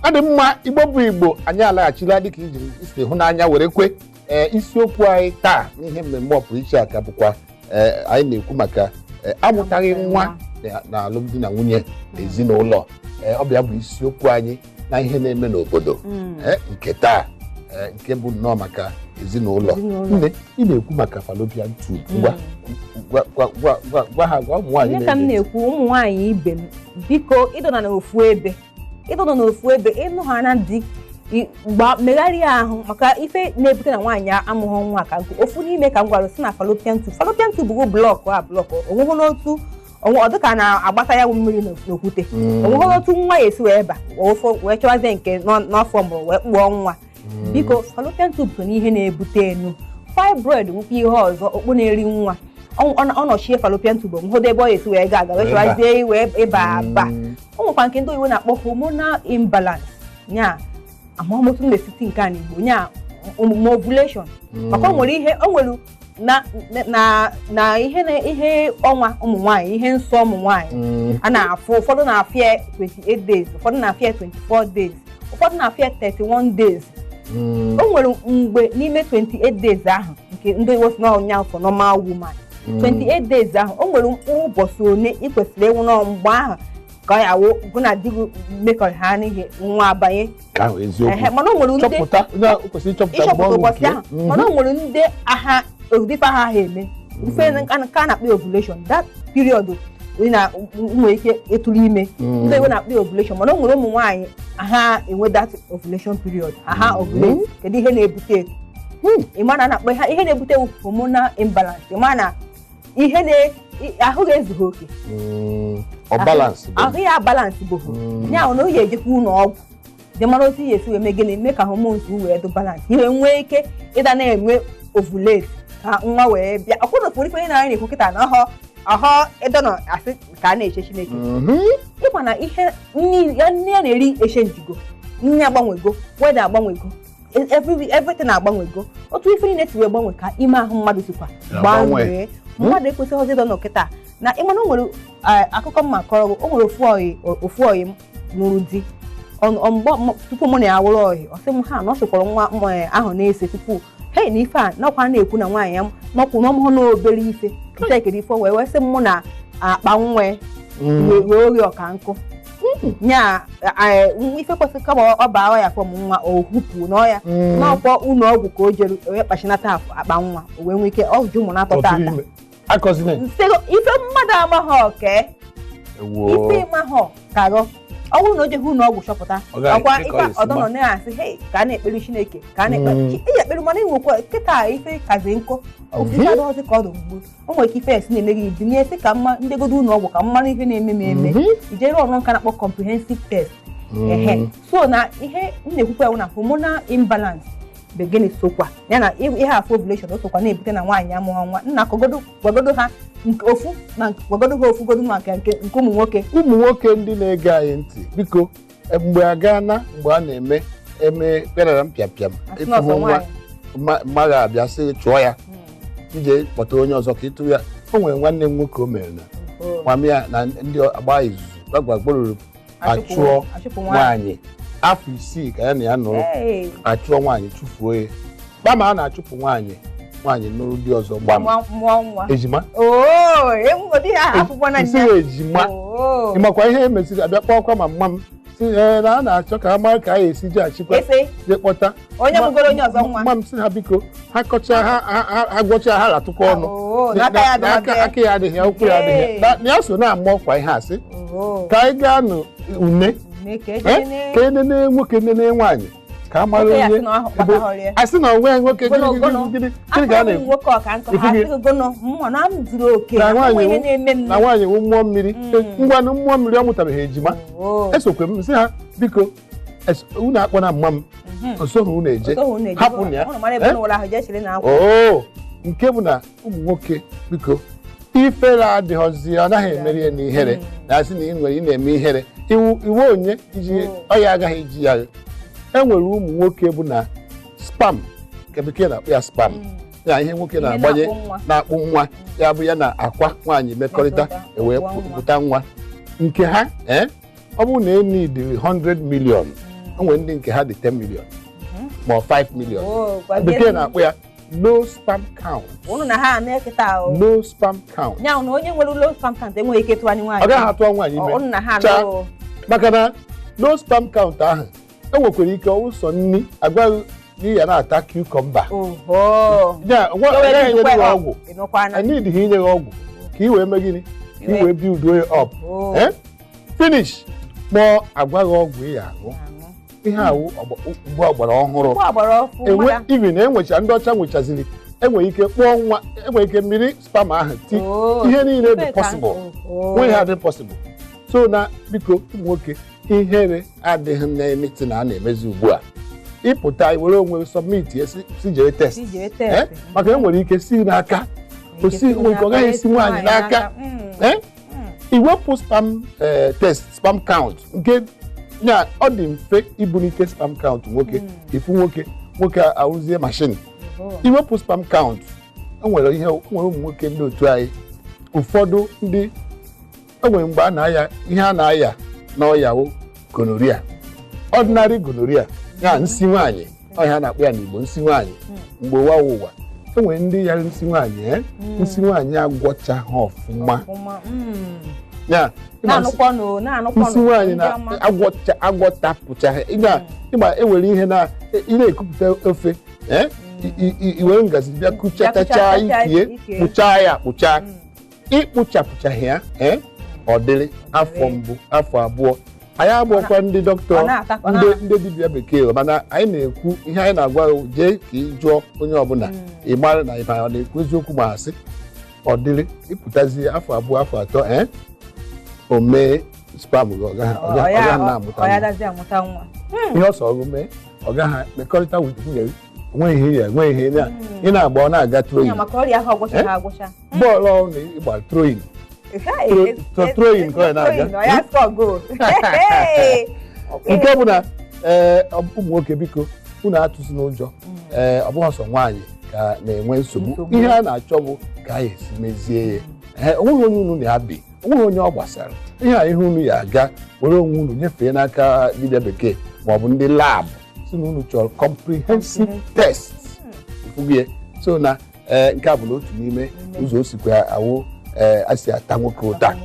adị mma Igbo bụ Igbo anyị alaghachila dịka iji isi hụ n'anya were kwe isiokwu anyị taa n'ihe mmemme ọpụrụ iche aka bụkwa anyị na-ekwu maka amụtaghị nwa na alụmdi na nwunye na ezinụlọ. Ọbịa bụ isiokwu anyị na ihe na-eme n'obodo nke taa nke bụ nnọọ maka ezinụlọ. Nne ị na-ekwu maka fallopian tube gwa ha gwa ụmụ nwaanyị ka m na-ekwu ụmụ nwaanyị ibe m biko ịdọna n'ofu ebe ịnụ ha na dị megharịa ahụ maka ife na-ebute na nwaanyị amụghị nwa ka nkụ ofu n'ime ka m gwara si na fallopian tube bụ blọkụ onweghị n'otu ọ dịka na-agbata ya mmiri n'okwute onweghị n'otu nwa ya esi wee ba wee chọwazie nke n'afọ mbụ wee kpụọ nwa. Biko fallopian tube so n'ihe na-ebute enu fibroid nwekwa ihe ọzọ okpu na-eri nwa ọ nọchie fallopian tube hụdo ebe ọ esi wee ga wee chọwazie wee ịba aba. O nwekwa nke ndị oyibo na-akpọ hormonal imbalance nya amamotu na-esiti nke a n'Igbo nya ovulation maka o nwere na ihe ọnwa ụmụ nwaanyị ihe nsọ ụmụ nwaanyị a na-afụ ụfọdụ na-afịa 28 days ụfọdụ na-afịa 24 days ụfọdụ na-afịa 31 days. O nwere mgbe n'ime 28 days ahụ nke ndị oyibo si n'ọnya for normal woman 28 days ahụ o nwere mkpụrụ ụbọchị one ị kwesịrị ịnwụ nọ mgbe ahụ ka ya wụ gụ na di gị mekọrọ ha n'ihe nwa abanye mana o nwere ndị ịchọpụta ụbọchị ahụ mana o nwere ndị agha odife ha eme mfe ka a na-akpọ ovulation that period na nwere ike ịtụrụ ime ndị iwe na-akpọ ovulation mana o nwere ụmụ nwaanyị ha enwe that ovulation period ha ovulate. Kedu ihe na-ebute ịma na na-akpọ ihe na-ebute hormonal imbalance ịma na ihe ahụ ga-ezughị oke ahụ ya balance bụ ya na oyi ejekwa ụlọ ọgwụ dị mara otu ihe esi wee mee gịnị mee ka hormones wee dị balance ihe nwee ike ịda na-enwe ovulate ka nwa wee bịa ọkwụrụ ife na anyị na-ekwu kịta na ọhọ ịdọnọ asị ka a na-eche Chineke ịkwa na ihe nne ya na-eri echenjigo nne agbanwego weda agbanwego everything agbanwego otu ife niile si wee gbanwe ka ime ahụ mmadụ sikwa gbanwee mmadụ ekwesịghị ịdọ n'okịta na ịmana o nwere akụkọ mma kọrọ o nwere ofu oyi m nụrụ di tupu mụ na ya wụrụ oyi ọ sị m ha na ọ sịkwara nwa ahụ na-ese tupu hei na ife a nakwa na-ekwu na nwaanyị ya nọkwụ n'ọmụhụ n'obere ife ntekere ife wee sị mụ na akpa nwa wee oge ọka nkụ nya ife kwesịrị kama ọ baa ya fọm nwa o hupụ n'ọya n'ọkwọ ụlọ ọgwụ ka o jere wee kpachinata akpa nwa o wee nwee ike ọ jụ mụ na-atọta ata ife mmadụ amaghị oke ife ịmaghị karọ ọ bụrụ na o jeghị ụlọ ọgwụ chọpụta ọkwa ife ọdọnọ na-asị hei ka a na-ekpere Chineke ka a na-ekpere ekpere mana ịnwekwa kịta ife kazi nkụ ofufe adọghọzi ka ọ dị mgbu o nwere ike ife esi na-emere ibi na-esi ka mma ndegodo ụlọ ọgwụ ka mmanụ ihe na-eme m eme ijere ọrụ nka na-akpọ comprehensive test so na ihe m na-ekwukwa ya na hormonal imbalance begini sokwa ya na ihe afọ ovulation o sokwa na-ebute na nwaanyị amụghị nwa nna gwagodo ha nke ofu na gwagodo ha ofu godo maka nke ụmụ nwoke ndị na-ege anyị ntị biko mgbe a na-eme pịara mpịapịam ịtụhụ nwa mmadụ abịa sị chụọ ya ije kpọta onye ọzọ ka ịtụ ya. O nwere nwanne m nwoke o mere na nwam ya na ndị agba izuzu gbagbagboro achụọ nwaanyị afọ 6 ka ya na ya nụrụ achụọ nwaanyị chụfuo ya kpama a na-achụpụ nwaanyị nụrụ ndị ọzọ gbama ejima ejima ịmakwa ihe emesiri abịa kpọọkwa ma mma m si na a na-achọ ka ha mara ka a esi ji achịkwa je kpọta mma m si ha biko ha kọcha ha gwọcha ha ratụkwa ọnụ aka ya adịghị ya ụkwụ ya adịghị na ya so na-ama ọkwa ihe asị ka anyị gaa n'une ka enene nwoke nene nwaanyị ka a mara onye asị na onwe nwoke gịnị ga na nwaanyị wụ mmụọ mmiri ngwanụ mmụọ mmiri ọ mụtabeghị ejima esokwe m sị ha biko unu akpọ na mma m osoghị unu eje hapụ na ya nke bụ na ụmụ nwoke biko ifere adịghọzi ọ naghị emeri ya n'ihere na asị na ị nwere ị na-eme ihere iwu onye iji ọya agaghị iji ya. Enwere ụmụ nwoke bụ na spam nke bekee na-akpọ ya spam ya ihe nwoke na-agbanye na-akpụ nwa ya bụ ya na akwa nwaanyị mekọrịta wee pụta nwa nke ha ọ bụrụ na enidiri 100 million enwere ndị nke ha dị 10 million ma 5 million bekee na-akpọ ya low sperm count. Unu na ha na-eketa o low sperm count. Nya na onye nwere low sperm count enweghị ike tụọ anyị nwaanyị. Ọ gaghị atụ nwaanyị ime. Unu na ha na maka na low sperm count ahụ enwekwara ike ụsọ nni agwaghị ya na-ata cucumber. Ya enye ọgwụ. Anyị dị inye ọgwụ ka i wee mee gịnị? Ka i wee build way up. Finish. Kpọọ agwaghị ọgwụ ya aṅụ. Ihe awụ ugbu ọgbara ọhụrụ. Even enwecha ndị ọcha nwechaziri enwere ike kpọọ nwa enwere ike mmiri sperm ahụ ti ihe niile dị possible. Nwe ha dị possible. So na biko ụmụ nwoke ihere adịghị na-emeti na a na-emezi ugbu a. Ịpụta were onwe submit si jere test. Maka enwere ike si n'aka osi nke ọ gaghị esi nwaanyị n'aka. Iwepụ sperm test sperm count nke ya ọ dị mfe ibunite sperm count nwoke ifu nwoke arụzie machine. Iwepụ sperm count enwere ụmụ nwoke ndị otu anyị ụfọdụ ndị enwere mgbe a na-aya ihe a na-aya n'ọya gonorrhea, ordinary gonorrhea ya nsị nwaanyị ọya na-akpọ ya n'Igbo nsị nwaanyị mgbe ụwa enwere ndị yara nsị nwaanyị nsị nwaanyị agwọcha ha ọfụma ya nsị nwaanyị na-agwọtapụcha ha ịgba enwere ihe na ị na-ekupụta ofe iwere ngazi bịa kụchatacha ikie kpụchaa ya akpụcha ịkpụchapụchaghị ya ọ dịrị afọ mbụ afọ abụọ anyị agbakwa ndị dọkịta ndị dibịa bekee mana anyị na-ekwu ihe anyị na-agwa jee ka ị jụọ onye ọbụla ị mara na ịba ọ na-ekwu eziokwu ma asị ọ dịrị ịpụtazi afọ abụọ afọ atọ o mee spam gị ọ gaghị na-amụta nwa ihe ọsọ ọgụ mee ọ gaghị mekọrịta nwunye nweghị ihe nweghị ihe ị na-agba ọ na-aga troyin bọọlụ ọrụ na ịgba troyin throwing ka na-aga nke bụ na ụmụ nwoke biko unu atụsi n'ụjọ ọ bụghị ọsọ nwaanyị ka na-enwe nsogbu ihe a na-achọ bụ ka a esi mezie ya onweghị onye unu na-abị onweghị onye ọ gbasara ihe a ihe unu ya aga were onwe unu nyefee n'aka dibịa bekee maọbụ ndị labụ si na unu chọrọ comprehensive test ifugie so na nke a bụ otu n'ime ụzọ o sikwa awụ asị ata nwoke ụta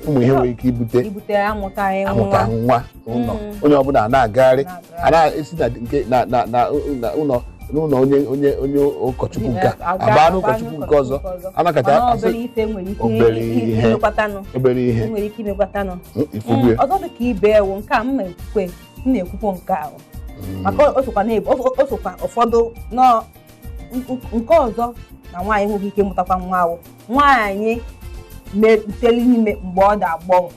ụmụ ihe nwere ike ibute amụta nwa n'ụlọ onye ọbụla na-agagharị a na-esi na ụlọ onye ụkọchukwu nke abaa n'ụkọchukwu nke ọzọ anakọta obere ihe ọzọ dị ka ibe ewu nke a m na-ekwukwo nke ahụ maka o sokwa ụfọdụ nke ọzọ na nwaanyị nweghị ike ịmụtakwa nwa ahụ nwaanyị tere ime mgbe ọ da-agbọghọ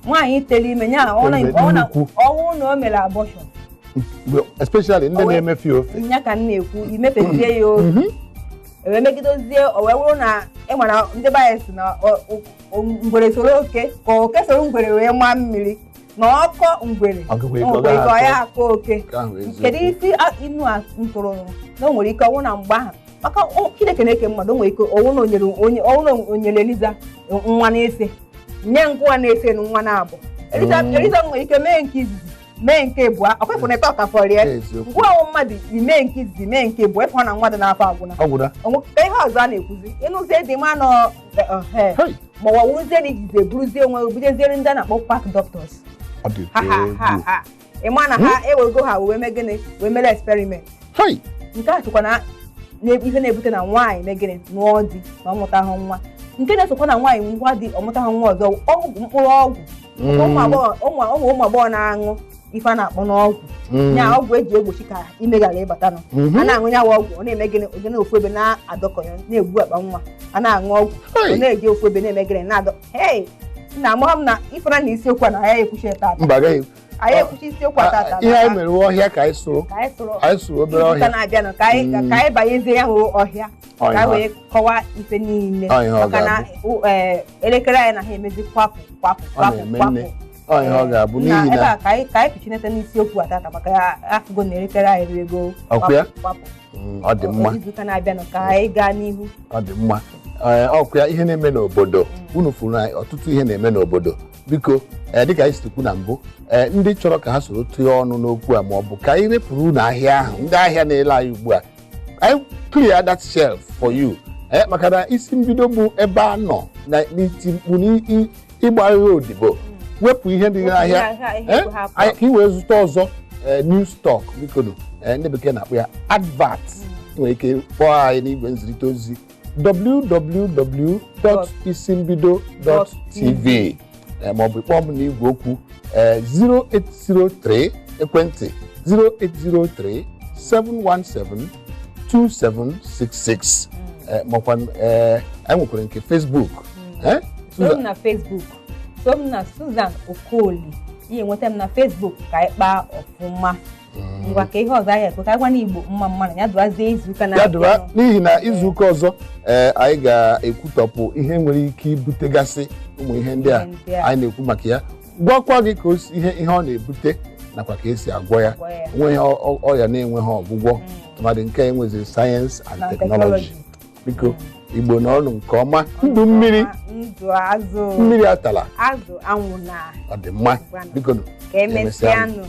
nwaanyị tere ime ya ọnwụ na o mere abortion especially ndị na-emefe ofe ya ka m na-ekwu imefesie ya ofe ewee megidozie o wee bụrụ na ịmara ndị baya si na ngwere soro oke ka oke soro ngwere wee maa mmiri na ọkọ ngwere ka ya akọ oke kedu isi inu a ntụrụ na o nwere ike ọnwụ na mgbe ahụ maka Chineke na-eke mmadụ nwere ike ọnwụ na onyere Eliza nwa na-ese nye nkwa na-ese nwa na-abụ Eliza nwere ike mee nke izizi mee nke abụọ ọkwefụ na ịtọ ka fọrịa ngwa ọnwụ mmadụ ime nke izizi mee nke abụọ ịfụ na nwa dị n'afọ agwụna ka ihe ọzọ a na-ekwuzi ịnụzie dị ma nọ ma ọ wụrụzie na ijizi eburuzie onwe obujeziere ndị a na-akpọ park doctors ịma na ha ewego ha wee mee gịnị wee mere experiment nke a sokwa na ihe na-ebute na nwaanyị megịnị nụọ di ma ọmụtahụ nwa nke na-esokwa na nwaanyị ngwa di ọmụtahụ nwa ọzọ ọgwụ mkpụrụ ọgwụ ụmụ agbọghọ na-aṅụ ife a na-akpọ n'ọgwụ nya ọgwụ eji egbochi ka ime ghara ịbata nọ a na-aṅụ ya ọgwụ ọ na-eme gịnị oge na ofu ebe na-adọkọ ya na-egbu akpa nwa a na-aṅụ ọgwụ ọ na-eji ofu ebe na-eme gịnị na-adọ nna amụha m na ifere na isiokwu a na ya ekwuchi tata anyị ekwuchi isiokwu tata ihe anyị mere ọhịa ka anyị sụrụ obere ọhịa na-abịanụ ka anyị banyezie ya hụ ọhịa ka wee kọwaa ife niile maka na elekere anyị na ha emezi kwapụ ọ ga-abụ n'ihi na ka anyị pichinete n'isiokwu tata maka afụgo na elekere anyị rego kwapụ ọ dị mma izuụka na-abịanụ ka anyị gaa n'ihu ọ dị mma ọkụ ya ihe na-eme n'obodo unu furu anyị ọtụtụ ihe na-eme n'obodo biko dịka anyị sitekwu na mbụ ndị chọrọ ka ha soro tụọ ọnụ n'okwu a ma ọ bụ ka anyị repụrụ n'ahịa ahụ ndị ahịa na-ele anyị ugbu a anyị clear that shelf for you maka na isi mbido bụ ebe a nọ n'iti mkpu n'ịgbagha odibo wepụ ihe dị n'ahịa ka ị wee zụta ọzọ new stock biko ndị bekee na-akpọ ya advert nwere ike kpọọ anyị n'igwe nzirịta ozi www.isimbido.tv maọbụ kpọọ m n'igwe okwu 0803 ekwentị 0803 717 2766 makwa anyị nwekwara nke Facebook so m na Facebook so m na Suzan Okoli ihe nweta m na Facebook ka anyị kpaa ọfụma ngwa ka ihe ọzọ anyị ekwe ka gwa n'Igbo mma na ya dụazie izuụka na n'ihi na izuụka ọzọ anyị ga-ekwutọpụ ihe nwere ike ibutegasị ụmụ ihe ndị a anyị na-ekwu maka ya gwakwa gị ka ihe ọ na-ebute nakwa ka esi agwọ ya nweghị ọya na-enweghị ọgwụgwọ tụmadị nke enweziri sayensị and teknọlọji biko Igbo na ọnụ nke ọma ndụ mmiri mmiri atala azụ anwụ na ọ dị mma biko ka emesịanụ